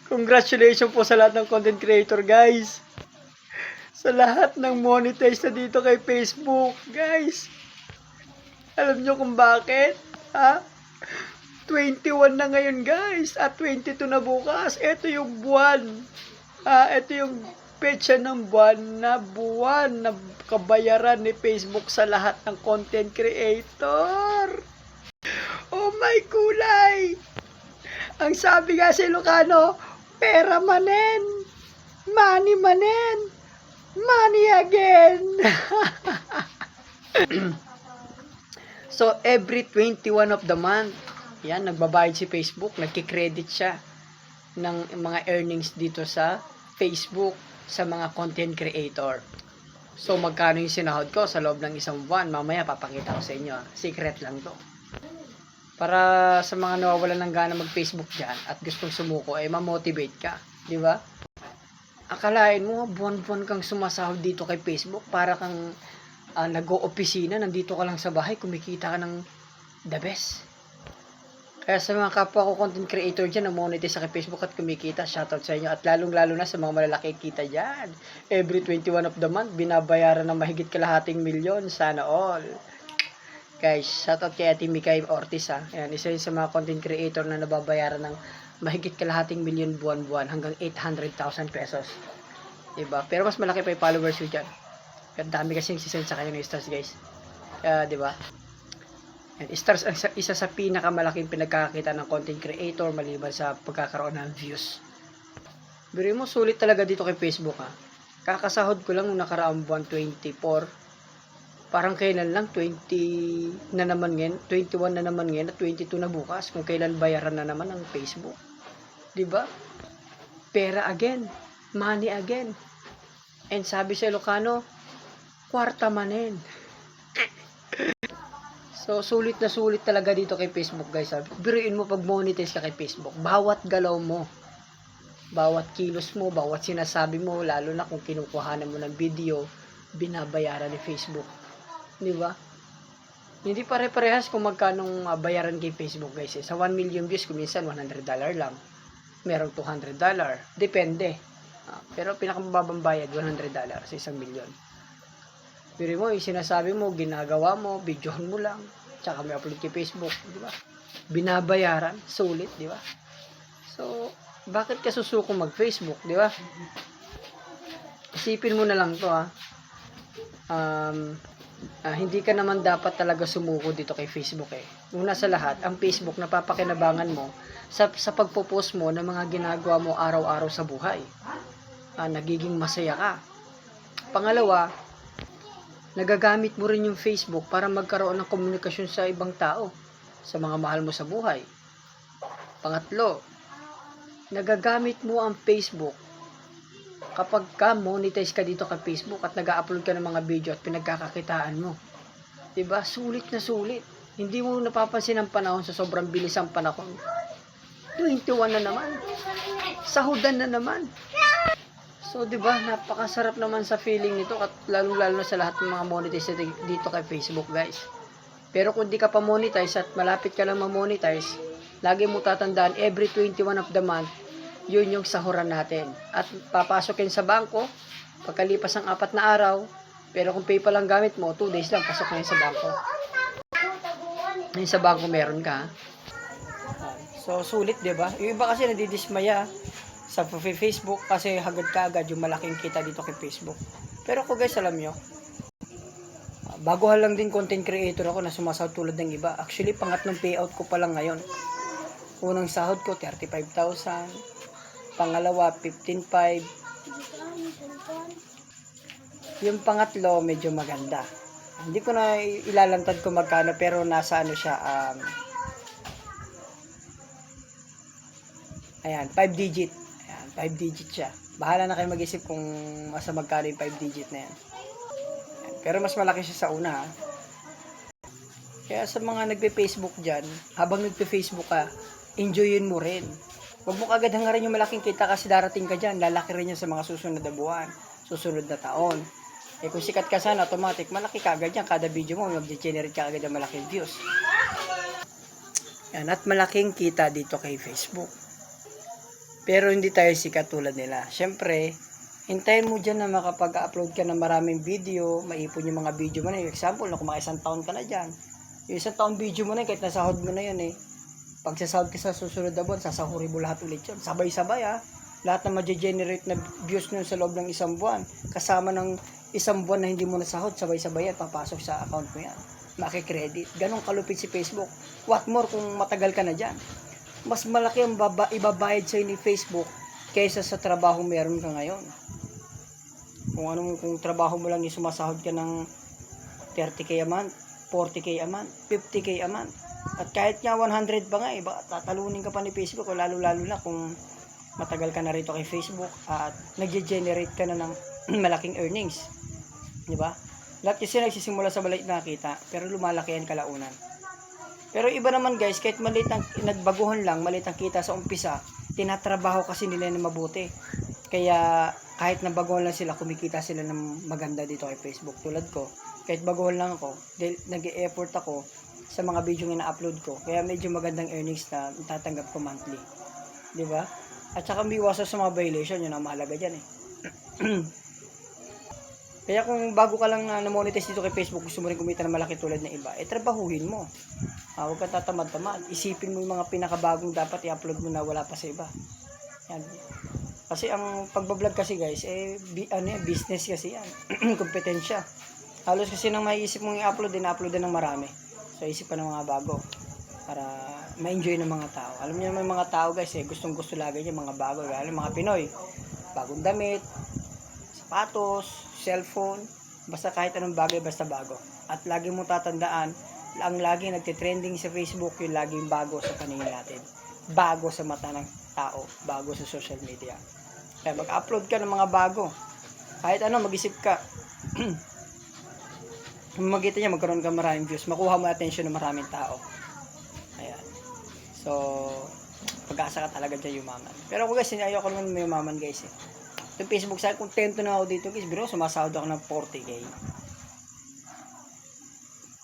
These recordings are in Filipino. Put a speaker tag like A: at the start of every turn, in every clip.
A: Congratulations po sa lahat ng content creator, guys. Sa lahat ng monetize na dito kay Facebook, guys. Alam nyo kung bakit? Ha? 21 na ngayon, guys. At 22 na bukas. Ito yung buwan. Ito yung petsa ng buwan na kabayaran ni Facebook sa lahat ng content creator. Oh my kulay! Ang sabi nga sa Ilocano, pera manen, money manen, money again. So, every 21 of the month, yan, nagbabayad si Facebook, nagki-credit siya ng mga earnings dito sa Facebook sa mga content creator. So, magkano yung sinahod ko sa loob ng isang buwan? Mamaya papakita ko sa inyo. Secret lang to. Para sa mga nawawalan ng gana mag-Facebook dyan at gustong sumuko, ma-motivate ka. Di ba? Akalain mo, buwan-buwan kang sumasahod dito kay Facebook para kang nag-o-opisina, nandito ka lang sa bahay, kumikita ka ng the best. Kaya sa mga kapwa ko content creator dyan, na-monetize sa kay Facebook at kumikita, shoutout sa inyo. At lalong-lalo na sa mga malalaki kita dyan. Every 21 of the month, binabayaran ng mahigit kalahating milyon. Sana all. Guys, shoutout kay Ate Mikay Ortiz ha. Ayan, isa yun sa mga content creator na nababayaran ng mahigit kalahating milyon buwan-buwan hanggang 800,000 pesos. Diba? Pero mas malaki pa yung followers yun dyan. Ang dami kasi yung sisend sa kanya ng stars, guys. Diba? Ayan, stars ang isa sa pinakamalaking pinagkakita ng content creator maliban sa pagkakaroon ng views. Pero mo, sulit talaga dito kay Facebook ha. Kakasahod ko lang nung nakaraang buwan 24. Parang kailan lang 20 na naman ngayon, 21 na naman ngayon at 22 na bukas kung kailan bayaran na naman ng Facebook. 'Di ba? Pera again, money again. And sabi sa Ilocano, kwarta manen. So sulit na sulit talaga dito kay Facebook, guys. Biruin mo pag monetize ka kay Facebook, bawat galaw mo, bawat kilos mo, bawat sinasabi mo, lalo na kung kinukuhanan mo ng video, binabayaran ni Facebook. Di ba? Hindi pare-parehas kung magkanong bayaran kay Facebook, guys. Sa 1 million views, kuminsan $100 lang. Merong $200. Depende. Pero pinakamababang bayad, $100 sa 1 million. Pero mo, yung sinasabi mo, ginagawa mo, videohan mo lang, tsaka may upload kay Facebook, di ba? Binabayaran, sulit, di ba? So, bakit ka susuko mag-Facebook, di ba? Isipin mo na lang to, hindi ka naman dapat talaga sumuko dito kay Facebook eh. Una sa lahat, ang Facebook napapakinabangan mo sa pagpo-post mo ng mga ginagawa mo araw-araw sa buhay. Nagiging masaya ka. Pangalawa, nagagamit mo rin yung Facebook para magkaroon ng komunikasyon sa ibang tao, sa mga mahal mo sa buhay. Pangatlo, nagagamit mo ang Facebook kapag monetize ka dito kay Facebook at nag-upload ka ng mga video at pinagkakakitaan mo. Diba? Sulit na sulit. Hindi mo napapansin ang panahon sa sobrang bilis ang panahon. 21 na naman. Sahudan na naman. So, diba? Napakasarap naman sa feeling nito at lalo-lalo na sa lahat ng mga monetize dito kay Facebook, guys. Pero kung di ka pa monetize at malapit ka lang ma-monetize, lagi mo tatandaan every 21 of the month, yun yung sahuran natin. At papasokin sa bangko, pagkalipas ng 4 na araw, pero kung PayPal lang gamit mo, 2 days lang, pasok na yun sa bangko. Ngayon sa bangko meron ka. So, sulit, diba? Yung iba kasi nadidismaya sa Facebook kasi hagad ka agad yung malaking kita dito kay Facebook. Pero kung guys, alam nyo, baguhan lang din content creator ako na sumasahod tulad ng iba. Actually, pangatlong payout ko pa lang ngayon. Unang sahod ko, 35,000. Pangalawa, 15,500. Yung pangatlo, medyo maganda. Hindi ko na ilalantad kung magkano, pero nasa ano siya, ayan, 5 digit. Ayan, 5 digit siya. Bahala na kayo mag-isip kung masa magkano yung 5 digit na yan. Ayan, pero mas malaki siya sa una. Kaya sa mga nagpe-Facebook dyan, habang nagpe-Facebook ka, enjoyin mo rin. Huwag mo kagad hangarin yung malaking kita kasi darating ka dyan. Lalaki rin yan sa mga susunod na buwan, susunod na taon. Kung sikat ka sana, automatic, malaki ka agad yan. Kada video mo, mag-generate ka agad ng malaking views. Yan, at malaking kita dito kay Facebook. Pero hindi tayo sikat tulad nila. Siyempre, hintayin mo dyan na makapag-upload ka ng maraming video, maipon yung mga video mo na. Example, kung mga 1 taon ka na dyan, yung 1 taon video mo na, kahit nasahod mo na yun pag sasahod ka sa susunod na buwan, sasahurin mo lahat ulit yun. Sabay-sabay lahat na ma-generate na views nyo sa loob ng 1 buwan, kasama ng 1 buwan na hindi mo nasahod, sabay-sabay yan, papasok sa account mo yan. Maki-credit. Ganong kalupit si Facebook. What more kung matagal ka na dyan. Mas malaki ang ibabayad sa'yo ni Facebook kaysa sa trabaho meron ka ngayon. Kung trabaho mo lang yung sumasahod ka ng 30k a month, 40k a month, 50k a month. At kahit nga 100 pa nga, tatalunin ka pa ni Facebook, lalo-lalo na kung matagal ka na rito kay Facebook at nag-generate ka na ng malaking earnings. Di ba? Lahat kasi nagsisimula sa maliit na kita, pero lumalaki yan kalaunan. Pero iba naman guys, kahit maliit ang nagbaguhan lang, maliit ang kita sa umpisa, tinatrabaho kasi nila na mabuti. Kaya kahit nabaguhan lang sila, kumikita sila ng maganda dito kay Facebook. Tulad ko, kahit baguhan lang ako, nag-e-effort ako sa mga video na na-upload ko. Kaya medyo magandang earnings na tatanggap ko monthly. Di ba? At saka may iwasan sa mga violation, yun ang mahalaga dyan Kaya kung bago ka lang na-monetize dito kay Facebook, gusto mo rin kumita ng malaki tulad ng iba, trabahuhin mo. Huwag kang tatamad-tamad. Isipin mo yung mga pinakabagong dapat i-upload mo na wala pa sa iba. Yan. Kasi ang pagbablog kasi guys, business kasi yan. Kompetensya. Halos kasi nang maiisip mong i-upload, na-upload ng marami. So, isip pa ng mga bago. Para ma-enjoy ng mga tao. Alam niyo naman mga tao guys, gustong-gusto lagi yung mga bago. Lalo mga Pinoy. Bagong damit, sapatos, cellphone, basta kahit anong bagay, basta bago. At lagi mong tatandaan, ang lagi nagtitrending sa Facebook, yung laging bago sa paningin natin. Bago sa mata ng tao, bago sa social media. Kaya mag-upload ka ng mga bago. Kahit ano, mag-isip ka. Magkita niya, magkaroon ka maraming views, makuha mo attention ng maraming tao. Ayan. So, pag-asa ka talaga dyan yumaman. Pero ako guys, ayoko naman may yumaman guys Yung Facebook site, kontento na ako dito guys. Biro, sumasahod ako ng 40k.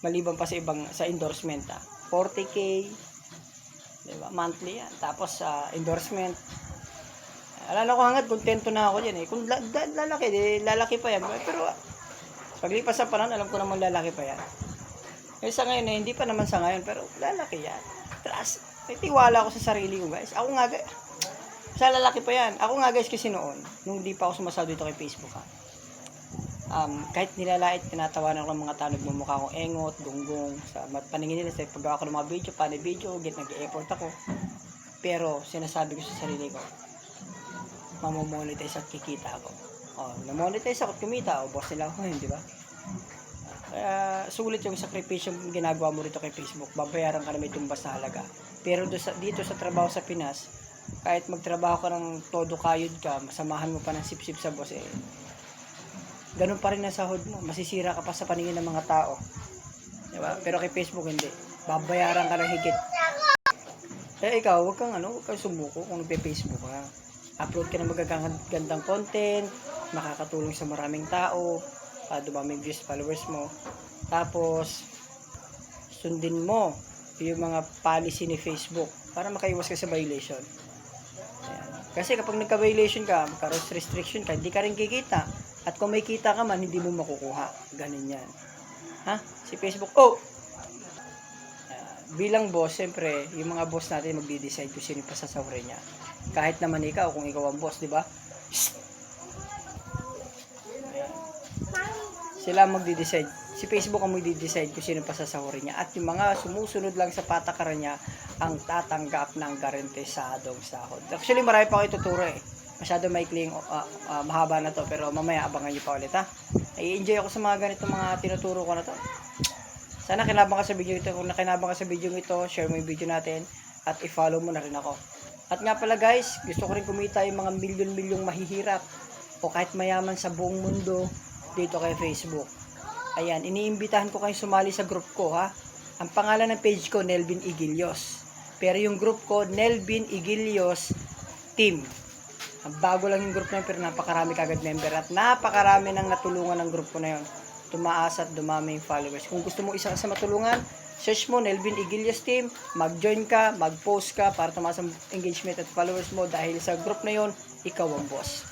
A: Maliban pa sa endorsement 40k. Diba? Monthly yan. Tapos endorsement. Alala ko hangad, kontento na ako dyan Kung lalaki pa yan. Pero paglipas sa panahon, alam ko naman lalaki pa yan. Sa ngayon hindi pa naman sa ngayon. Pero lalaki yan. Trust. May tiwala ako sa sarili ko guys. Ako nga guys. Sa lalaki pa yan. Ako nga guys kasi noon, nung di pa ako sumasahod dito kay Facebook kahit nilalait, tinatawanan ko ng mga tao, nagmumukha akong engot, gunggong, sa paningin nila, sa paggawa ko ng mga video, video, nag-e-effort ako. Pero, sinasabi ko sa sarili ko, mamomonetize at kikita ako. Na-monetize ako at kumita, boss nila ako ngayon, di ba? Kaya, sulit yung sakripisyo ginagawa mo rito kay Facebook, babayaran ka na may tumbas na halaga. Pero dito sa trabaho sa Pinas, kahit magtrabaho ka ng todo kayod ka, masamahan mo pa ng sip-sip sa boss ganun pa rin na sahod mo. Masisira ka pa sa paningin ng mga tao. Diba? Pero kay Facebook hindi. Babayaran ka ng higit. Ikaw, huwag kang sumuko kung nagpe-Facebook ka. Upload ka ng magagandang content, makakatulong sa maraming tao, dumami views, followers mo. Tapos, sundin mo yung mga policy ni Facebook para makaiwas ka sa violation. Ayan. Kasi kapag nagka-violation ka, magka-restriction ka, hindi ka rin kikita. At kung may kita ka man, hindi mo makukuha. Ganun yan. Si Facebook, bilang boss, siyempre, yung mga boss natin magdi-decide kung sino yung pasasahurin niya. Kahit naman ikaw, kung ikaw ang boss, di ba? Sila magdi-decide. Si Facebook ang magdi-decide kung sino yung pasasahurin niya. At yung mga sumusunod lang sa patakaran niya, ang tatanggap ng garantisadong sahod. Actually, marami pa ako ituturo Masyado maikling, mahaba na to, pero mamaya abangan nyo pa ulit I-enjoy ako sa mga ganito mga tinuturo ko na to. Sana kinabang ka sa video ito. Kung nakinabang ka sa video ito, share mo yung video natin at i-follow mo na rin ako. At nga pala guys, gusto ko rin kumita yung mga milyon-milyong mahihirap o kahit mayaman sa buong mundo dito kay Facebook. Ayan, iniimbitahan ko kayo sumali sa group ko Ang pangalan ng page ko, Nelvin Igilios. Pero yung group ko, Nelvin Igilios Team. Bago lang yung group na yun, pero napakarami kagad member at napakarami nang natulungan ng group ko na yun. Tumaas at dumami yung followers. Kung gusto mo isa sa matulungan, search mo Nelvin Igilias Team, mag-join ka, mag-post ka para tumaas ang engagement at followers mo dahil sa group na yon, ikaw ang boss.